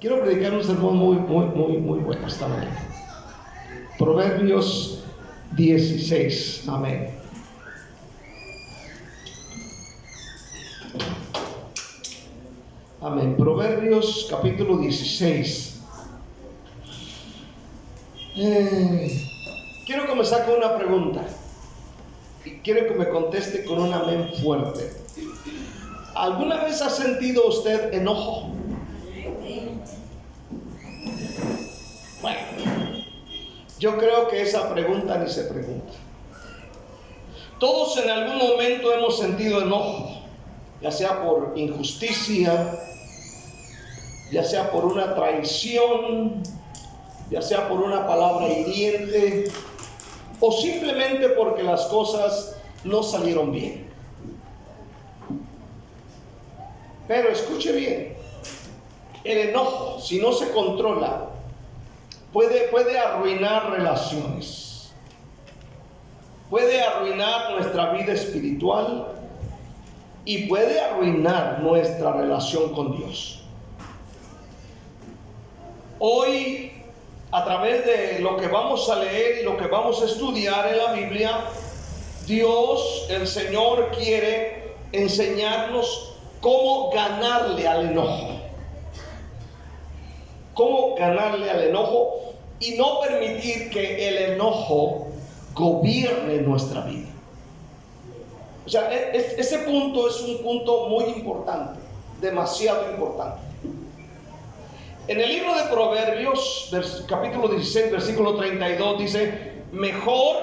Quiero predicar un sermón muy bueno esta mañana. Proverbios 16. Amén. Amén. Proverbios capítulo 16. Quiero comenzar con una pregunta. Y quiero que me conteste con un amén fuerte. ¿Alguna vez ha sentido usted enojo? Bueno, yo creo que esa pregunta ni se pregunta. Todos en algún momento hemos sentido enojo, ya sea por injusticia, ya sea por una traición, ya sea por una palabra hiriente, o simplemente porque las cosas no salieron bien. Pero escuche bien, el enojo, si no se controla, puede arruinar relaciones, puede arruinar nuestra vida espiritual y puede arruinar nuestra relación con Dios. Hoy, a través de lo que vamos a leer y lo que vamos a estudiar en la Biblia, Dios, el Señor, quiere enseñarnos cómo ganarle al enojo. Cómo ganarle al enojo y no permitir que el enojo gobierne nuestra vida. O sea, ese punto es un punto muy importante, demasiado importante. En el libro de Proverbios, capítulo 16, versículo 32, dice: mejor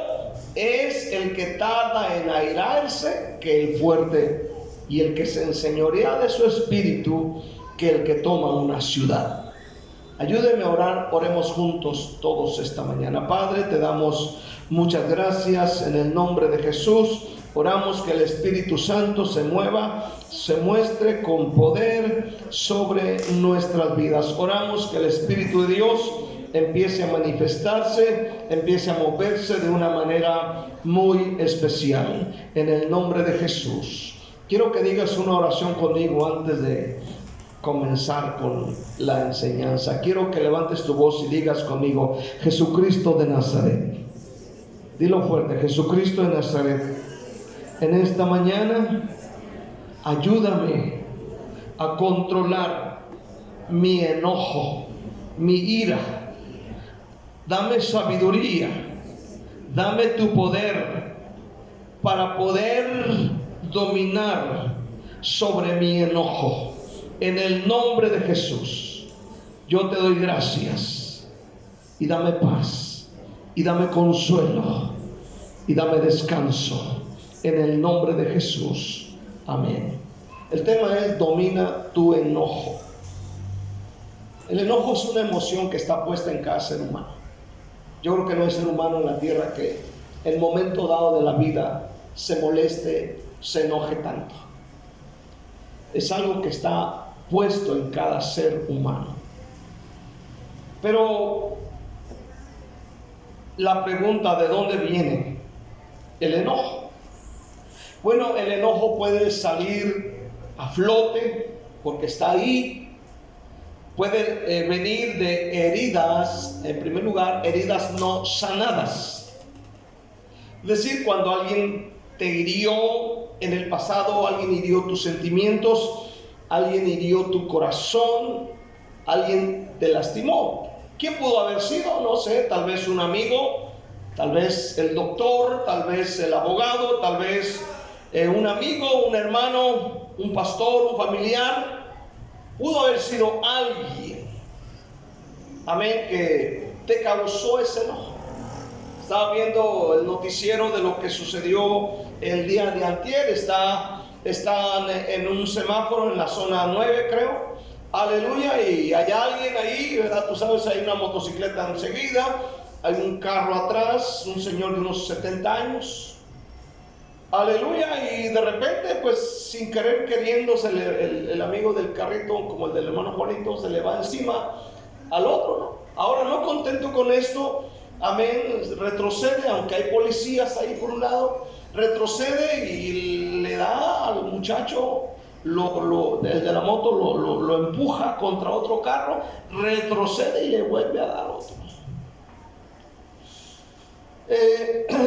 es el que tarda en airarse que el fuerte, y el que se enseñorea de su espíritu que el que toma una ciudad. Ayúdeme a orar, oremos juntos todos esta mañana. Padre, te damos muchas gracias en el nombre de Jesús. Oramos que el Espíritu Santo se mueva, se muestre con poder sobre nuestras vidas. Oramos que el Espíritu de Dios empiece a manifestarse, empiece a moverse de una manera muy especial. En el nombre de Jesús. Quiero que digas una oración conmigo antes de comenzar con la enseñanza. Quiero que levantes tu voz y digas conmigo: Jesucristo de Nazaret. Dilo fuerte: Jesucristo de Nazaret, en esta mañana ayúdame a controlar mi enojo, mi ira. Dame sabiduría, dame tu poder para poder dominar sobre mi enojo. En el nombre de Jesús, yo te doy gracias y dame paz y dame consuelo y dame descanso en el nombre de Jesús. Amén. El tema es: domina tu enojo. El enojo es una emoción que está puesta en cada ser humano. Yo creo que no hay ser humano en la tierra que en momento dado de la vida se moleste, se enoje tanto. Es algo que está puesto en cada ser humano. Pero la pregunta: ¿de dónde viene el enojo? Bueno, el enojo puede salir a flote porque está ahí. Puede venir de heridas, en primer lugar, heridas no sanadas. Es decir, cuando alguien te hirió en el pasado, alguien hirió tus sentimientos, alguien hirió tu corazón, alguien te lastimó. ¿Quién pudo haber sido? No sé, tal vez un amigo, tal vez el doctor, tal vez el abogado, tal vez un amigo, un hermano, un pastor, un familiar. Pudo haber sido alguien, amén, que te causó ese enojo. Estaba viendo el noticiero de lo que sucedió el día de antier. Están en un semáforo en la zona 9, creo. Aleluya. Y hay alguien ahí, ¿verdad? Tú sabes, hay una motocicleta enseguida, hay un carro atrás, un señor de unos 70 años. Aleluya. Y de repente, pues sin querer queriéndose, el amigo del carrito, como el del hermano Juanito, se le va encima al otro, ¿no? Ahora, no contento con esto, amén, retrocede, aunque hay policías ahí por un lado, retrocede y le da al muchacho desde la moto lo empuja contra otro carro, retrocede y le vuelve a dar otro.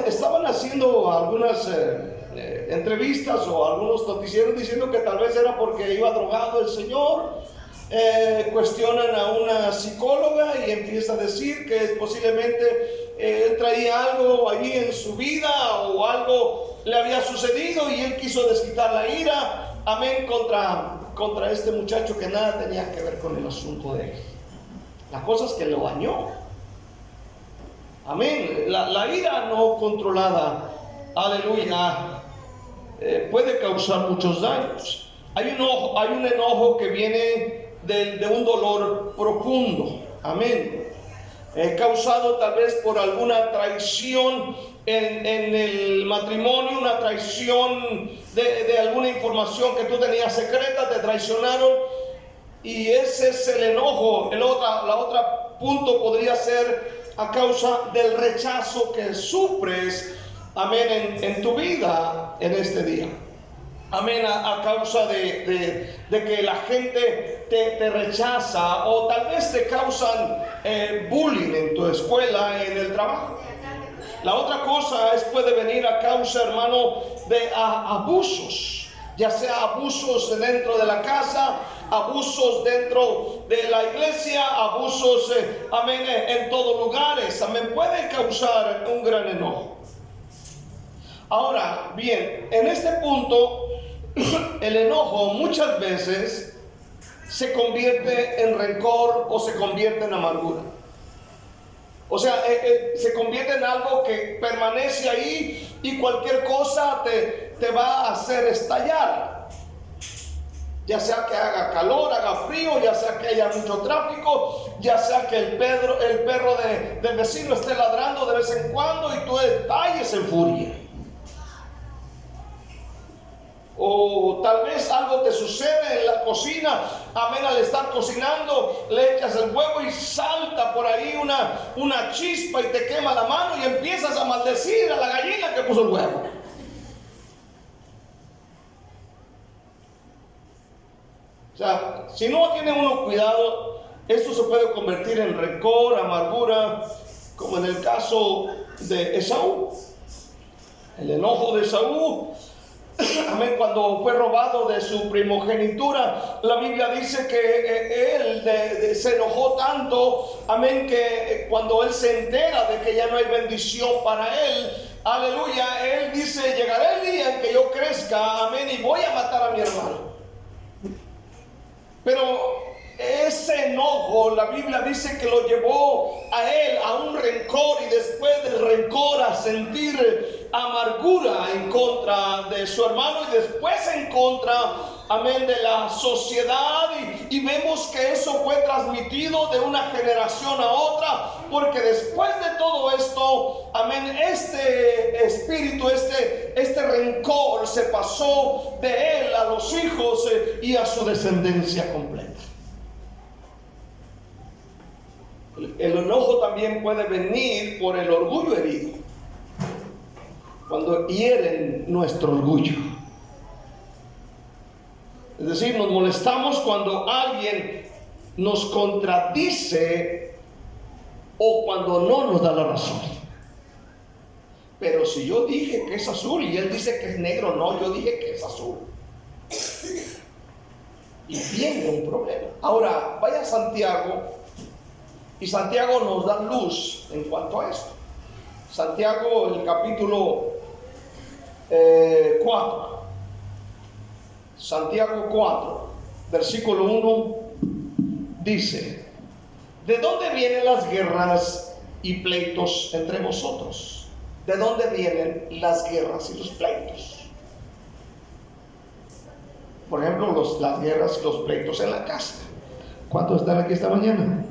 Estaban haciendo algunas entrevistas o algunos noticieros diciendo que tal vez era porque iba drogado el señor. Cuestionan a una psicóloga y empieza a decir que posiblemente él traía algo allí en su vida o algo le había sucedido y él quiso desquitar la ira, amén, contra este muchacho que nada tenía que ver con el asunto de él. La cosa es que lo bañó. Amén. La ira no controlada, aleluya, puede causar muchos daños. Hay un enojo que viene de un dolor profundo, amén, causado tal vez por alguna traición en el matrimonio, una traición de alguna información que tú tenías secreta, te traicionaron, y ese es el enojo. La otra punto podría ser a causa del rechazo que sufres, amén, en tu vida en este día. Amén, a causa de que la gente te rechaza, o tal vez te causan bullying en tu escuela, en el trabajo. La otra cosa puede venir a causa, hermano, de abusos, ya sea abusos dentro de la casa, abusos dentro de la iglesia, abusos, amén, en todos lugares. Amén, puede causar un gran enojo. Ahora bien, en este punto, el enojo muchas veces se convierte en rencor o se convierte en amargura. O sea, se convierte en algo que permanece ahí y cualquier cosa te va a hacer estallar. Ya sea que haga calor, haga frío, ya sea que haya mucho tráfico, ya sea que el perro del vecino esté ladrando de vez en cuando y tú estalles en furia. O tal vez algo te sucede en la cocina, amén, al estar cocinando, le echas el huevo y salta por ahí una chispa y te quema la mano y empiezas a maldecir a la gallina que puso el huevo. O sea, si no tiene uno cuidado, esto se puede convertir en rencor, amargura, como en el caso de Esaú. El enojo de Esaú, amén, cuando fue robado de su primogenitura, la Biblia dice que él se enojó tanto, amén, que cuando él se entera de que ya no hay bendición para él, aleluya, él dice: llegará el día en que yo crezca, amén, y voy a matar a mi hermano. Pero ese enojo, la Biblia dice que lo llevó a él a un rencor, y después del rencor a sentir amargura en contra de su hermano, y después en contra, amén, de la sociedad, y vemos que eso fue transmitido de una generación a otra, porque después de todo esto, amén, este espíritu, este rencor se pasó de él a los hijos y a su descendencia completa. El enojo también puede venir por el orgullo herido, cuando hieren nuestro orgullo. Es decir, nos molestamos cuando alguien nos contradice o cuando no nos da la razón. Pero si yo dije que es azul y él dice que es negro, no, yo dije que es azul. Y viene un problema. Ahora, vaya a Santiago, y Santiago nos da luz en cuanto a esto. Santiago, el capítulo 4. Santiago 4, versículo 1, dice: ¿de dónde vienen las guerras y pleitos entre vosotros? ¿De dónde vienen las guerras y los pleitos? Por ejemplo, las guerras y los pleitos en la casa. ¿Cuántos están aquí esta mañana?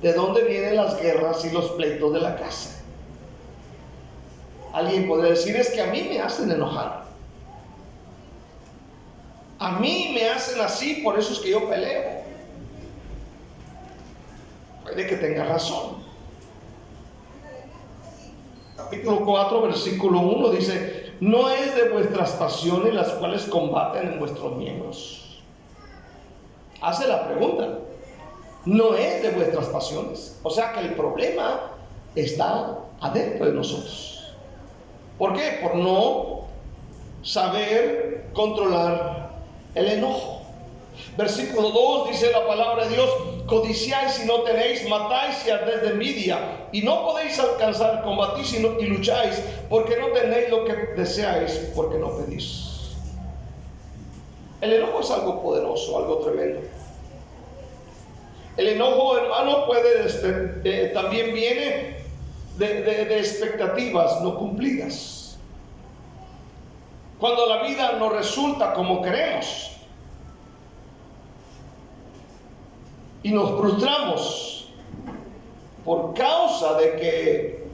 ¿De dónde vienen las guerras y los pleitos de la casa? Alguien podría decir: es que a mí me hacen enojar, a mí me hacen así, por eso es que yo peleo. Puede que tenga razón. Capítulo 4, versículo 1 dice: no es de vuestras pasiones las cuales combaten en vuestros miembros. Hace la pregunta. No es de vuestras pasiones. O sea que el problema está adentro de nosotros. ¿Por qué? Por no saber controlar el enojo. Versículo 2 dice la palabra de Dios: codiciáis y no tenéis, matáis y ardéis de envidia, y no podéis alcanzar, combatís y lucháis, porque no tenéis lo que deseáis, porque no pedís. El enojo es algo poderoso, algo tremendo. El enojo, hermano, también viene de expectativas no cumplidas. Cuando la vida no resulta como queremos y nos frustramos por causa de que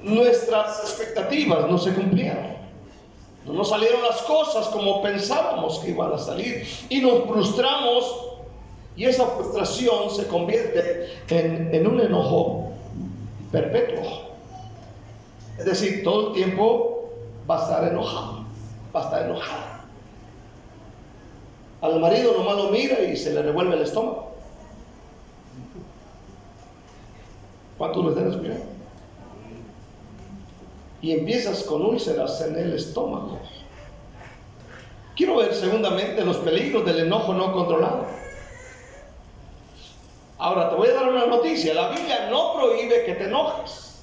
nuestras expectativas no se cumplieron, no nos salieron las cosas como pensábamos que iban a salir, y nos frustramos, y esa frustración se convierte en un enojo perpetuo. Es decir, todo el tiempo va a estar enojado, va a estar enojada. Al marido nomás lo mira y se le revuelve el estómago. ¿Cuántos lo están escuchando? Y empiezas con úlceras en el estómago. Quiero ver segundamente los peligros del enojo no controlado. Ahora te voy a dar una noticia. La Biblia no prohíbe que te enojes.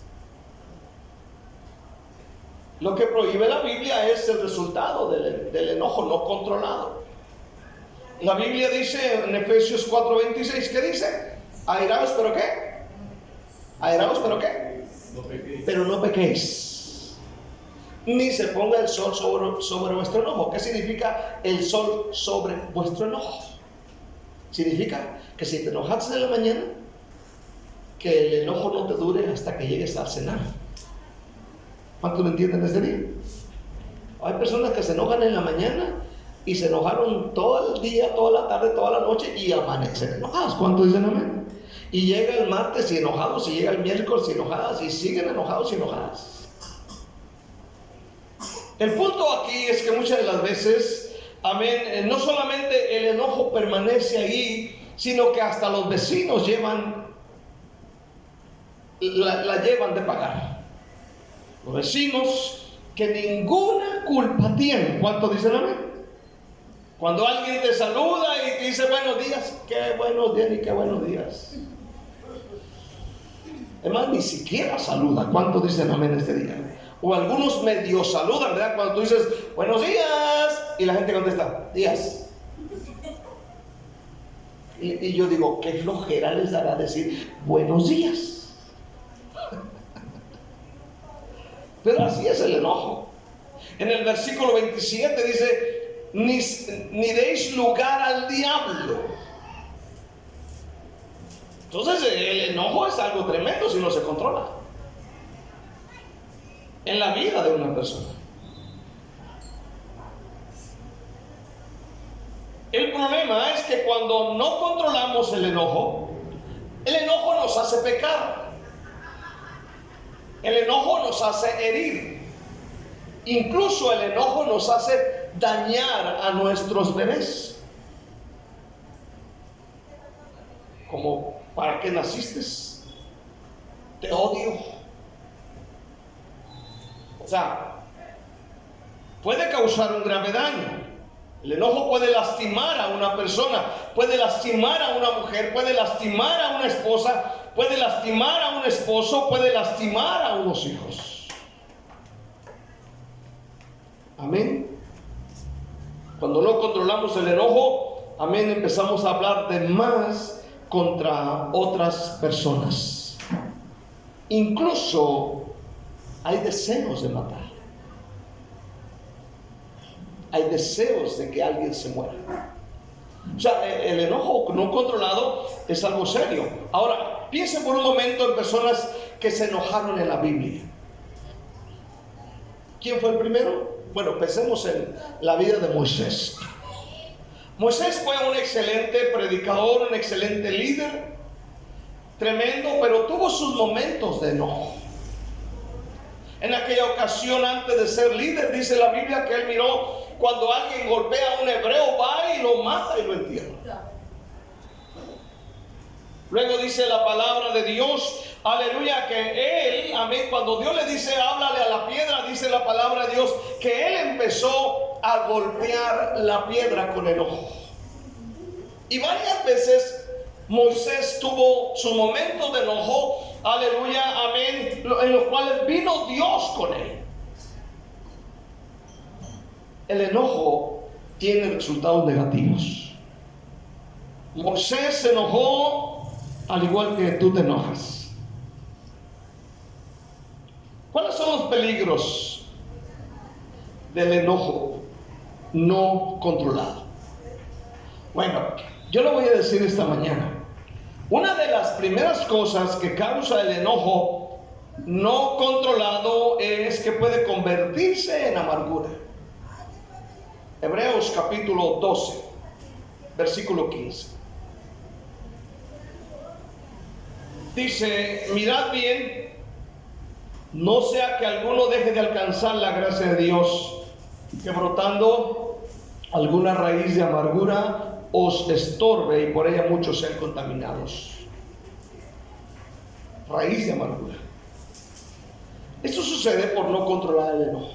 Lo que prohíbe la Biblia es el resultado del enojo no controlado. La Biblia dice en Efesios 4:26, ¿qué dice? Airaos, ¿pero qué? Airaos, ¿pero qué? No pequéis. Pero no pequéis, ni se ponga el sol sobre vuestro enojo. ¿Qué significa el sol sobre vuestro enojo? Significa que si te enojaste en la mañana, que el enojo no te dure hasta que llegues a cenar. ¿Cuántos me entienden este día? Hay personas que se enojan en la mañana y se enojaron todo el día, toda la tarde, toda la noche, y amanecen enojados. ¿Cuántos dicen amén? Y llega el martes y enojados, y llega el miércoles y enojadas, y siguen enojados y enojadas. El punto aquí es que muchas de las veces, amén, no solamente el enojo permanece ahí, sino que hasta los vecinos la llevan de pagar. Los vecinos que ninguna culpa tienen. ¿Cuánto dicen amén? Cuando alguien te saluda y te dice buenos días, qué buenos días ni qué buenos días. Además, ni siquiera saluda. ¿Cuánto dicen amén este día? O algunos medio saludan, ¿verdad? Cuando tú dices buenos días y la gente contesta días. Y yo digo, qué flojera les dará decir buenos días. Pero así es el enojo. En el versículo 27 dice, ni deis lugar al diablo. Entonces el enojo es algo tremendo si no se controla en la vida de una persona. El problema es que cuando no controlamos el enojo nos hace pecar. El enojo nos hace herir. Incluso el enojo nos hace dañar a nuestros bebés. Como, ¿para qué naciste? Te odio. O sea, puede causar un grave daño. El enojo puede lastimar a una persona, puede lastimar a una mujer, puede lastimar a una esposa, puede lastimar a un esposo, puede lastimar a unos hijos. Amén. Cuando no controlamos el enojo, amén, empezamos a hablar de más contra otras personas. Incluso hay deseos de matar. Hay deseos de que alguien se muera. O sea, el enojo no controlado es algo serio. Ahora, piensen por un momento en personas que se enojaron en la Biblia. ¿Quién fue el primero? Bueno, pensemos en la vida de Moisés. Moisés fue un excelente predicador, un excelente líder, tremendo, pero tuvo sus momentos de enojo. En aquella ocasión, antes de ser líder, dice la Biblia que él miró cuando alguien golpea a un hebreo, va y lo mata y lo entierra. Luego dice la palabra de Dios, aleluya, que él, amén, cuando Dios le dice háblale a la piedra, dice la palabra de Dios que él empezó a golpear la piedra con enojo. Y varias veces Moisés tuvo su momento de enojo, aleluya, amén, en los cuales vino Dios con él. El enojo tiene resultados negativos. Moisés se enojó al igual que tú te enojas. ¿Cuáles son los peligros del enojo no controlado? Bueno, yo lo voy a decir esta mañana. Una de las primeras cosas que causa el enojo no controlado es que puede convertirse en amargura. Hebreos capítulo 12, versículo 15. Dice, mirad bien, no sea que alguno deje de alcanzar la gracia de Dios, que brotando alguna raíz de amargura os estorbe y por ella muchos sean contaminados. Raíz de amargura. Esto sucede por no controlar el enojo.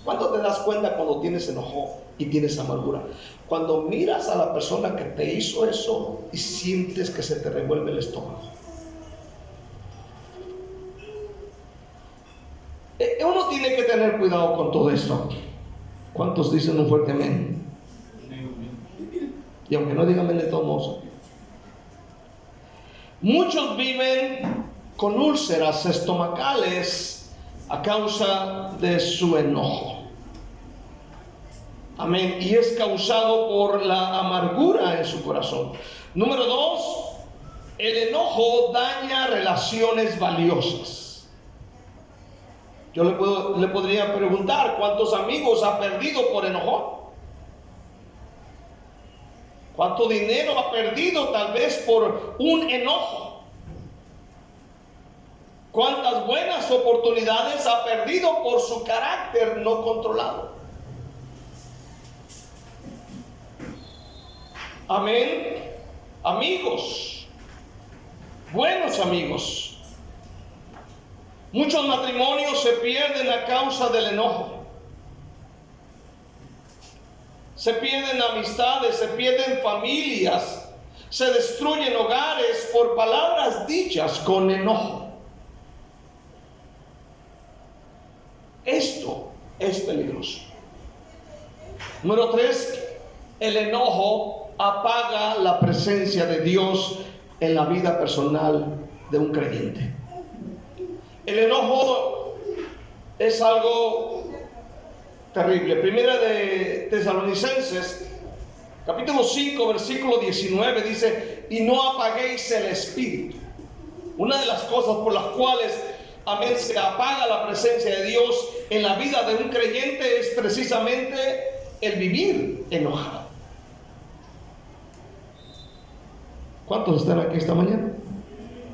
¿Cuándo te das cuenta cuando tienes enojo y tienes amargura? Cuando miras a la persona que te hizo eso y sientes que se te revuelve el estómago. Uno tiene que tener cuidado con todo esto. ¿Cuántos dicen un fuerte amén? Y aunque no digan amén de todos modos. Muchos viven con úlceras estomacales a causa de su enojo. Amén. Y es causado por la amargura en su corazón. Número 2, el enojo daña relaciones valiosas. Yo le podría preguntar, ¿cuántos amigos ha perdido por enojo? ¿Cuánto dinero ha perdido tal vez por un enojo? ¿Cuántas buenas oportunidades ha perdido por su carácter no controlado? Amén. Amigos, buenos amigos. Muchos matrimonios se pierden a causa del enojo. Se pierden amistades, se pierden familias, se destruyen hogares por palabras dichas con enojo. Esto es peligroso. Número 3, el enojo apaga la presencia de Dios en la vida personal de un creyente. El enojo es algo terrible. Primera de Tesalonicenses, capítulo 5, versículo 19 dice, y no apaguéis el espíritu. Una de las cosas por las cuales, amén, se apaga la presencia de Dios en la vida de un creyente es precisamente el vivir enojado. ¿Cuántos están aquí esta mañana?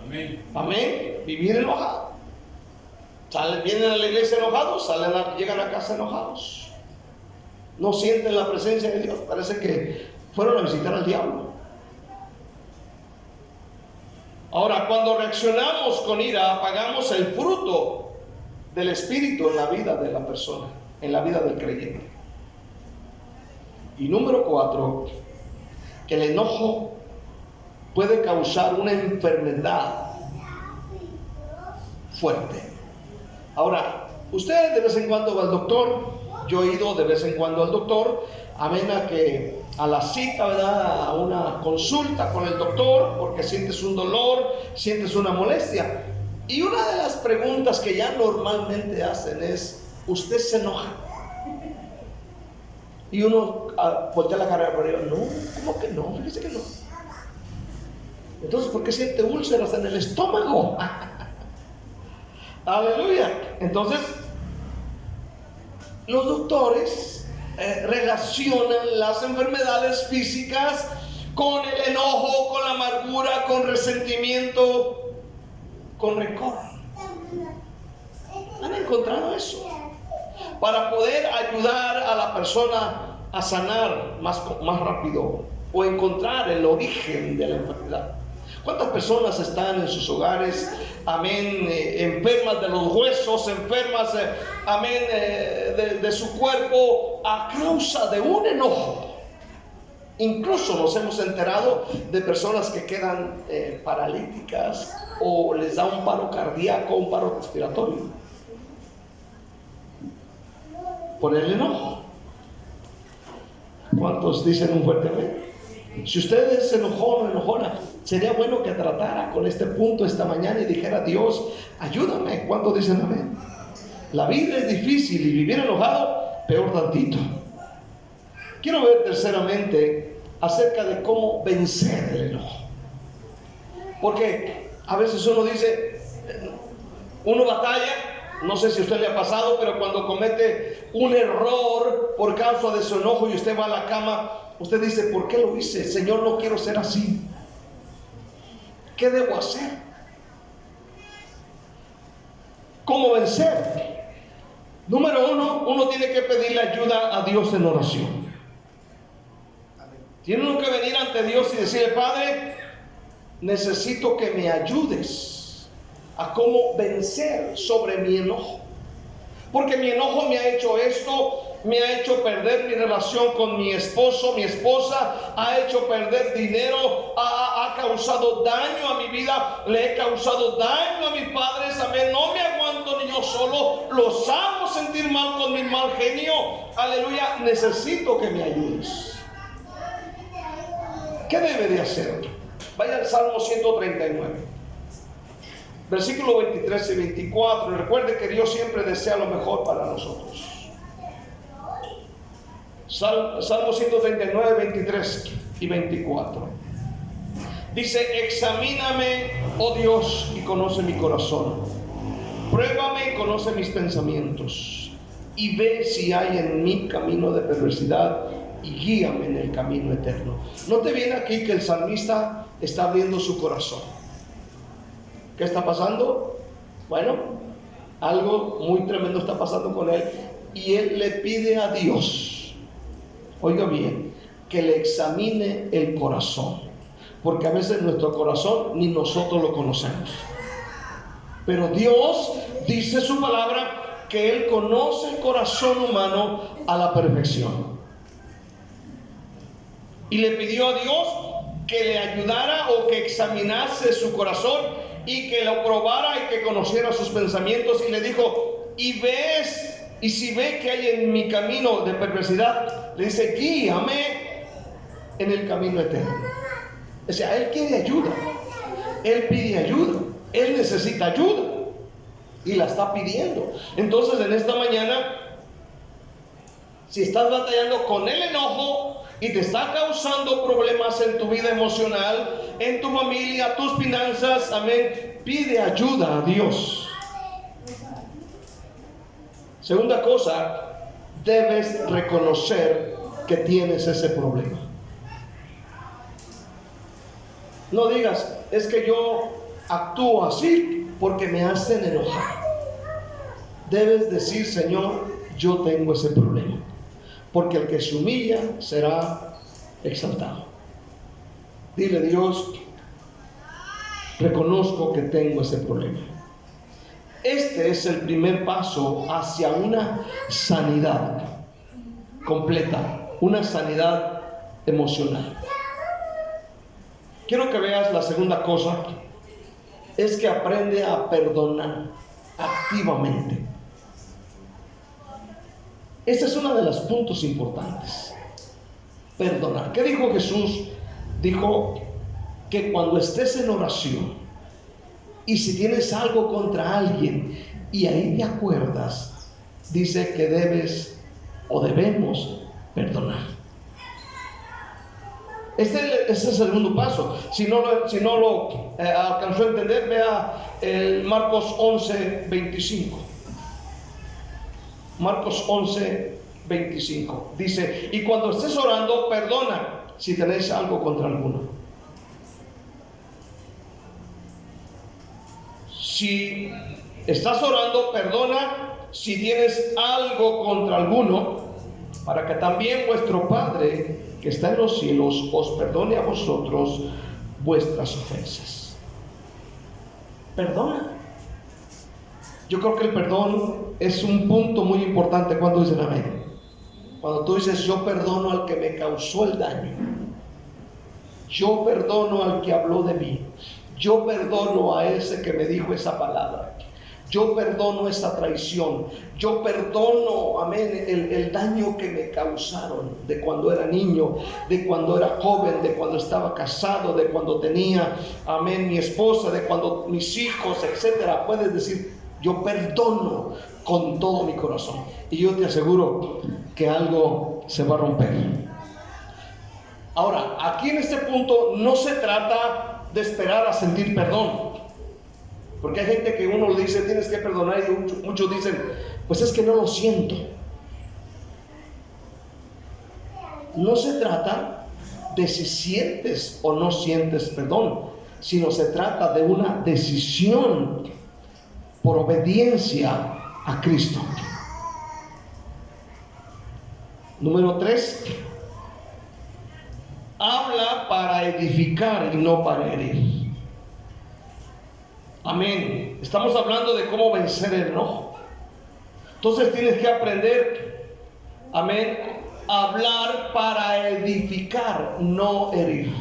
Amén. Amén. Vivir enojado. Vienen a la iglesia enojados, llegan a casa enojados. No sienten la presencia de Dios. Parece que fueron a visitar al diablo. Ahora, cuando reaccionamos con ira, apagamos el fruto del Espíritu en la vida de la persona, en la vida del creyente. Y número 4, que el enojo puede causar una enfermedad fuerte. Ahora, usted de vez en cuando va al doctor, yo he ido de vez en cuando al doctor, amén, a la cita, ¿verdad? A una consulta con el doctor, porque sientes un dolor, sientes una molestia. Y una de las preguntas que ya normalmente hacen es, ¿usted se enoja? Y uno voltea la cara por arriba, no, ¿cómo que no? Fíjese que no. Entonces, ¿por qué siente úlceras en el estómago? Aleluya. Entonces, los doctores relacionan las enfermedades físicas con el enojo, con la amargura, con resentimiento, con rencor. ¿Han encontrado eso? Para poder ayudar a la persona a sanar más rápido o encontrar el origen de la enfermedad. ¿Cuántas personas están en sus hogares, amén, enfermas de los huesos, enfermas, amén, de su cuerpo a causa de un enojo? Incluso nos hemos enterado de personas que quedan paralíticas o les da un paro cardíaco, un paro respiratorio por el enojo. ¿Cuántos dicen un fuerte amén? Si usted es enojón o enojona, sería bueno que tratara con este punto esta mañana y dijera: Dios, ayúdame. ¿Cuántos dicen amén? La vida es difícil y vivir enojado, peor tantito. Quiero ver terceramente acerca de cómo vencer el enojo. Porque a veces uno dice, uno batalla, no sé si a usted le ha pasado, pero cuando comete un error por causa de su enojo y usted va a la cama, usted dice: ¿por qué lo hice? Señor, no quiero ser así. ¿Qué debo hacer? ¿Cómo vencer? Número uno tiene que pedirle ayuda a Dios en oración. Tiene uno que venir ante Dios y decirle: Padre, necesito que me ayudes a cómo vencer sobre mi enojo. Porque mi enojo me ha hecho esto, me ha hecho perder mi relación con mi esposo, mi esposa, ha hecho perder dinero, ha causado daño a mi vida, le he causado daño a mis padres, amén. No me aguanto ni yo solo, los hago sentir mal con mi mal genio, aleluya. Necesito que me ayudes. ¿Qué debe de hacer? Vaya al Salmo 139, versículo 23 y 24. Recuerde que Dios siempre desea lo mejor para nosotros. Salmo 139, 23 y 24. Dice: examíname, oh Dios, y conoce mi corazón. Pruébame y conoce mis pensamientos. Y ve si hay en mí camino de perversidad, y guíame en el camino eterno. Note bien aquí que el salmista está abriendo su corazón. ¿Qué está pasando? Bueno, algo muy tremendo está pasando con él, y él le pide a Dios, oiga bien, que le examine el corazón, porque a veces nuestro corazón ni nosotros lo conocemos, pero Dios dice su palabra que Él conoce el corazón humano a la perfección, y le pidió a Dios que le ayudara o que examinase su corazón y que lo probara y que conociera sus pensamientos, y le dijo: y si ve que hay en mi camino de perversidad, le dice: guíame en el camino eterno. O sea, él quiere ayuda, él pide ayuda, él necesita ayuda y la está pidiendo. Entonces, en esta mañana, si estás batallando con el enojo y te está causando problemas en tu vida emocional, en tu familia, tus finanzas, amén, pide ayuda a Dios. Segunda cosa, debes reconocer que tienes ese problema. No digas: es que yo actúo así porque me hacen enojar. Debes decir: Señor, yo tengo ese problema, porque el que se humilla será exaltado. Dile: Dios, reconozco que tengo ese problema. Este es el primer paso hacia una sanidad completa, una sanidad emocional. Quiero que veas la segunda cosa, es que aprende a perdonar activamente. Ese es uno de los puntos importantes. Perdonar. ¿Qué dijo Jesús? Dijo que cuando estés en oración y si tienes algo contra alguien y ahí te acuerdas, dice que debes o debemos perdonar. Ese es el segundo paso. Si no lo alcanzó a entender, vea el Marcos 11, 25. Marcos 11, 25. Dice: y cuando estés orando, perdona si tenéis algo contra alguno. Si estás orando, perdona si tienes algo contra alguno, para que también vuestro Padre que está en los cielos os perdone a vosotros vuestras ofensas. Perdona. Yo creo que el perdón es un punto muy importante. Cuando dicen amén. Cuando tú dices, yo perdono al que me causó el daño, yo perdono al que habló de mí, yo perdono a ese que me dijo esa palabra, yo perdono esa traición, yo perdono, amén, el daño que me causaron de cuando era niño, de cuando era joven, de cuando estaba casado, de cuando tenía, amén, mi esposa, de cuando mis hijos, etcétera. Puedes decir, yo perdono con todo mi corazón, y yo te aseguro que algo se va a romper. Ahora, aquí en este punto no se trata de esperar a sentir perdón, porque hay gente que uno le dice tienes que perdonar, y muchos dicen, pues es que no lo siento. No se trata de si sientes o no sientes perdón, sino se trata de una decisión por obediencia a Cristo. Número 3, habla para edificar y no para herir. Amén. Estamos hablando de cómo vencer el enojo. Entonces tienes que aprender, amén, a hablar para edificar, no herir.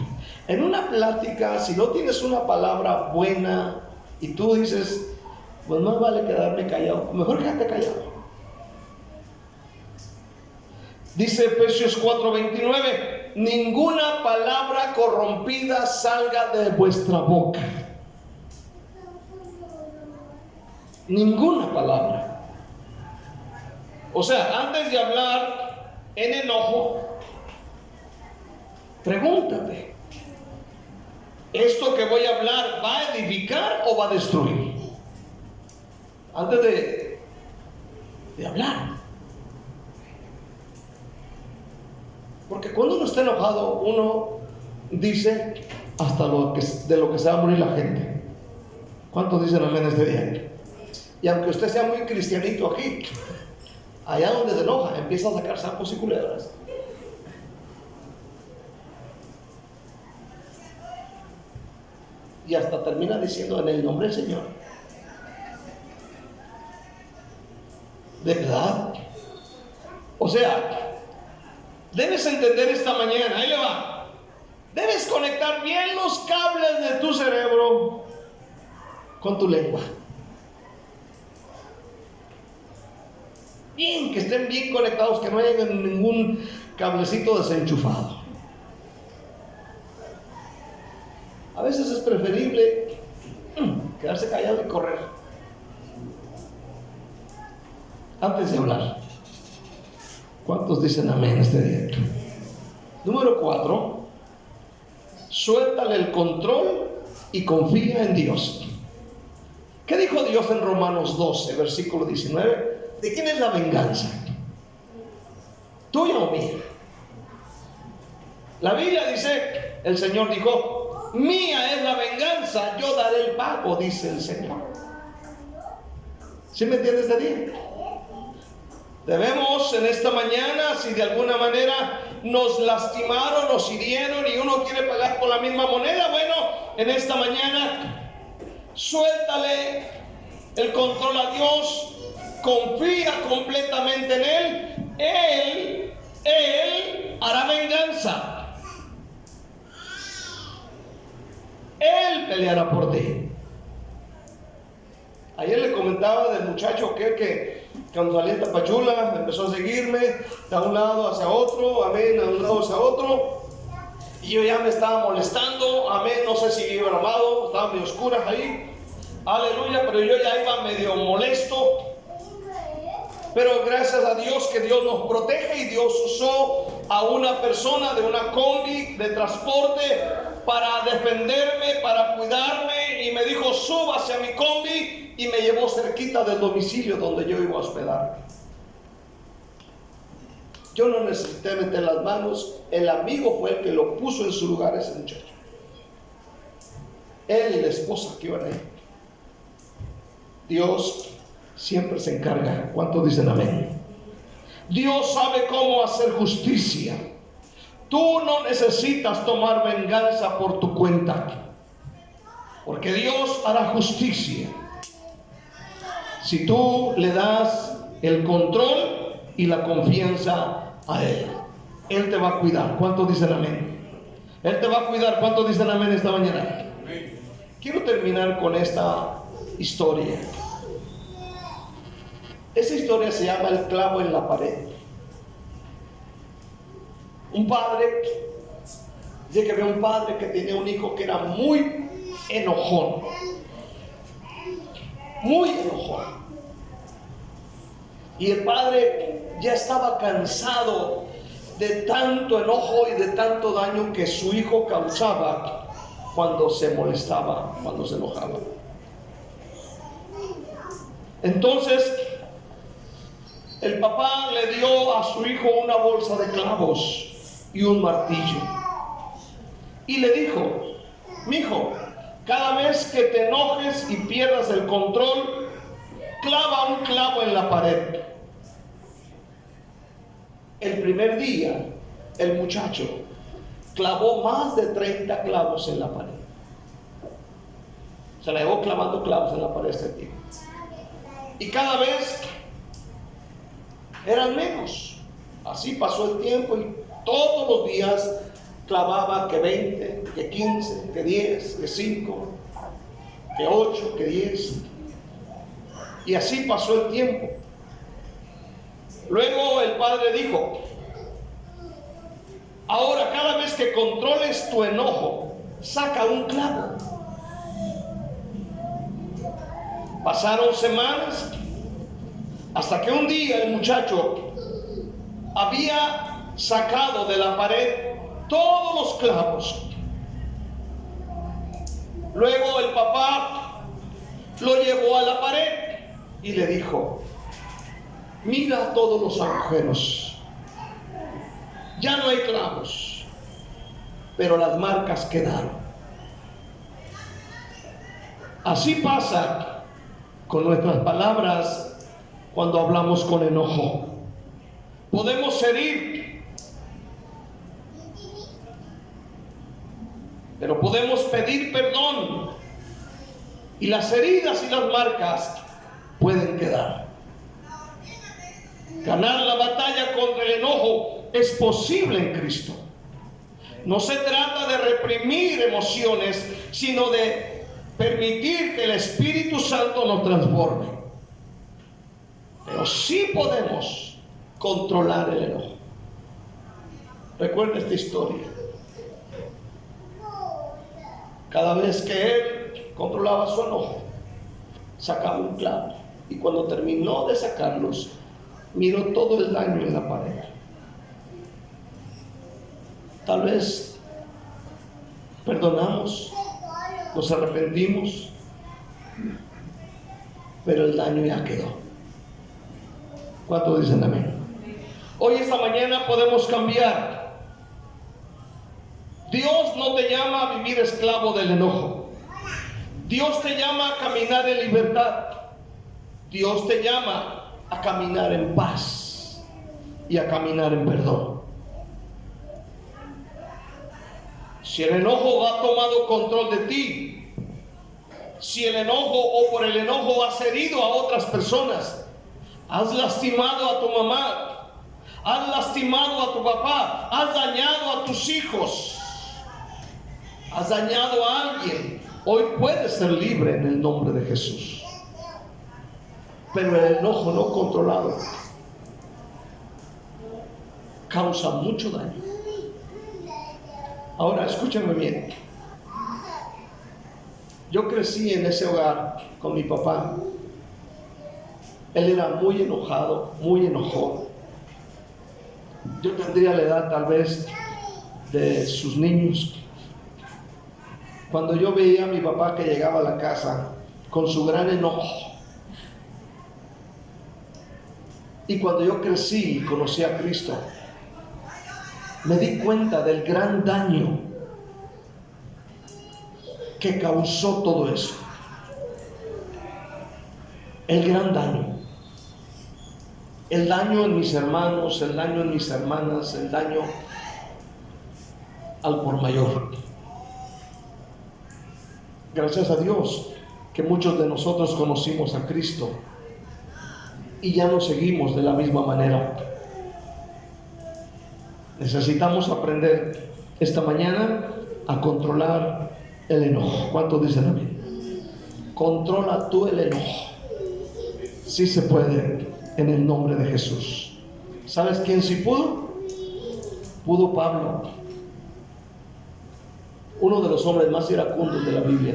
En una plática, si no tienes una palabra buena y tú dices, pues no vale quedarme callado, mejor quédate callado. Dice Efesios 4:29, ninguna palabra corrompida salga de vuestra boca. Ninguna palabra. O sea, antes de hablar en enojo, pregúntate, ¿esto que voy a hablar va a edificar o va a destruir? Antes de hablar. Porque cuando uno está enojado, uno dice hasta de lo que se va a morir la gente. ¿Cuántos dicen amén este día? Y aunque usted sea muy cristianito aquí, allá donde se enoja, empieza a sacar sapos y culebras. Y hasta termina diciendo en el nombre del Señor. ¿De verdad? O sea, debes entender esta mañana, ahí le va. Debes conectar bien los cables de tu cerebro con tu lengua. Bien, que estén bien conectados, que no haya ningún cablecito desenchufado. A veces es preferible quedarse callado y correr antes de hablar. ¿Cuántos dicen amén este día? Número 4, suéltale el control y confía en Dios. ¿Qué dijo Dios en Romanos 12, versículo 19? ¿De quién es la venganza? ¿Tuya o mía? La Biblia dice, el Señor dijo, mía es la venganza, yo daré el pago, dice el Señor. ¿Sí me entiendes de día? Debemos en esta mañana, si de alguna manera nos lastimaron, nos hirieron y uno quiere pagar con la misma moneda, bueno, en esta mañana suéltale el control a Dios, confía completamente en Él, Él hará venganza, Él peleará por ti. Ayer le comentaba del muchacho que cuando salí de Tapachula empezó a seguirme de un lado hacia otro, amén, de un lado hacia otro, y yo ya me estaba molestando, amén, no sé si iba grabado, estaba medio oscuras ahí, aleluya, pero yo ya iba medio molesto. Pero gracias a Dios que Dios nos protege, y Dios usó a una persona de una combi de transporte para defenderme, para cuidarme, y me dijo súbase a mi combi, y me llevó cerquita del domicilio donde yo iba a hospedar. Yo no necesité meter las manos, el amigo fue el que lo puso en su lugar, ese muchacho. Él y la esposa que iban ahí. Dios siempre se encarga. ¿Cuántos dicen amén? Dios sabe cómo hacer justicia. Tú no necesitas tomar venganza por tu cuenta, porque Dios hará justicia si tú le das el control y la confianza a Él. Él te va a cuidar. ¿Cuántos dicen amén? Él te va a cuidar. ¿Cuántos dicen amén esta mañana? Quiero terminar con esta historia. Esa historia se llama El clavo en la pared. Un padre, dice que había un padre que tenía un hijo que era muy enojón. Muy enojón. Y el padre ya estaba cansado de tanto enojo y de tanto daño que su hijo causaba cuando se molestaba, cuando se enojaba. Entonces el papá le dio a su hijo una bolsa de clavos y un martillo y le dijo: mijo, cada vez que te enojes y pierdas el control, clava un clavo en la pared. El primer día, el muchacho clavó más de 30 clavos en la pared. Se la llevó clavando clavos en la pared este tipo. Y cada vez eran menos. Así pasó el tiempo y todos los días clavaba que 20, que 15, que 10, que 5, que 8, que 10. Y así pasó el tiempo. Luego el padre dijo: ahora cada vez que controles tu enojo, saca un clavo. Pasaron semanas hasta que un día el muchacho había sacado de la pared todos los clavos. Luego el papá lo llevó a la pared y le dijo: mira todos los agujeros, ya no hay clavos, pero las marcas quedaron. Así pasa con nuestras palabras cuando hablamos con enojo. Podemos herir, pero podemos pedir perdón, y las heridas y las marcas pueden quedar. Ganar la batalla contra el enojo es posible en Cristo. No se trata de reprimir emociones, sino de permitir que el Espíritu Santo nos transforme. Pero sí podemos controlar el enojo. Recuerda esta historia. Cada vez que él controlaba su enojo, sacaba un clavo, y cuando terminó de sacarlos, miró todo el daño en la pared. Tal vez perdonamos, nos arrepentimos, pero el daño ya quedó. ¿Cuántos dicen amén? Hoy, esta mañana, podemos cambiar. Dios no te llama a vivir esclavo del enojo. Dios te llama a caminar en libertad. Dios te llama a caminar en paz y a caminar en perdón. Si el enojo ha tomado control de ti, si el enojo o por el enojo has herido a otras personas, has lastimado a tu mamá, has lastimado a tu papá, has dañado a tus hijos, has dañado a alguien, hoy puedes ser libre en el nombre de Jesús. Pero el enojo no controlado causa mucho daño. Ahora, escúchame bien. Yo crecí en ese hogar con mi papá. Él era muy enojado, muy enojón. Yo tendría la edad tal vez de sus niños. Cuando yo veía a mi papá que llegaba a la casa con su gran enojo, y cuando yo crecí y conocí a Cristo, me di cuenta del gran daño que causó todo eso. el gran daño. El daño en mis hermanos, el daño en mis hermanas, el daño al por mayor. Gracias a Dios que muchos de nosotros conocimos a Cristo y ya no seguimos de la misma manera. Necesitamos aprender esta mañana a controlar el enojo. ¿Cuántos dicen amén? Controla tú el enojo. Sí se puede, en el nombre de Jesús. ¿Sabes quién sí pudo? Pudo Pablo, uno de los hombres más iracundos de la Biblia.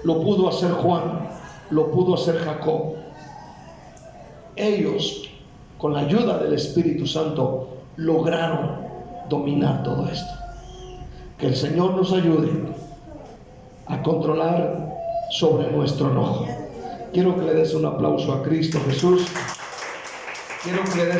Lo pudo hacer Juan, lo pudo hacer Jacob. Ellos, con la ayuda del Espíritu Santo, lograron dominar todo esto. Que el Señor nos ayude a controlar sobre nuestro enojo. Quiero que le des un aplauso a Cristo Jesús. Quiero que le des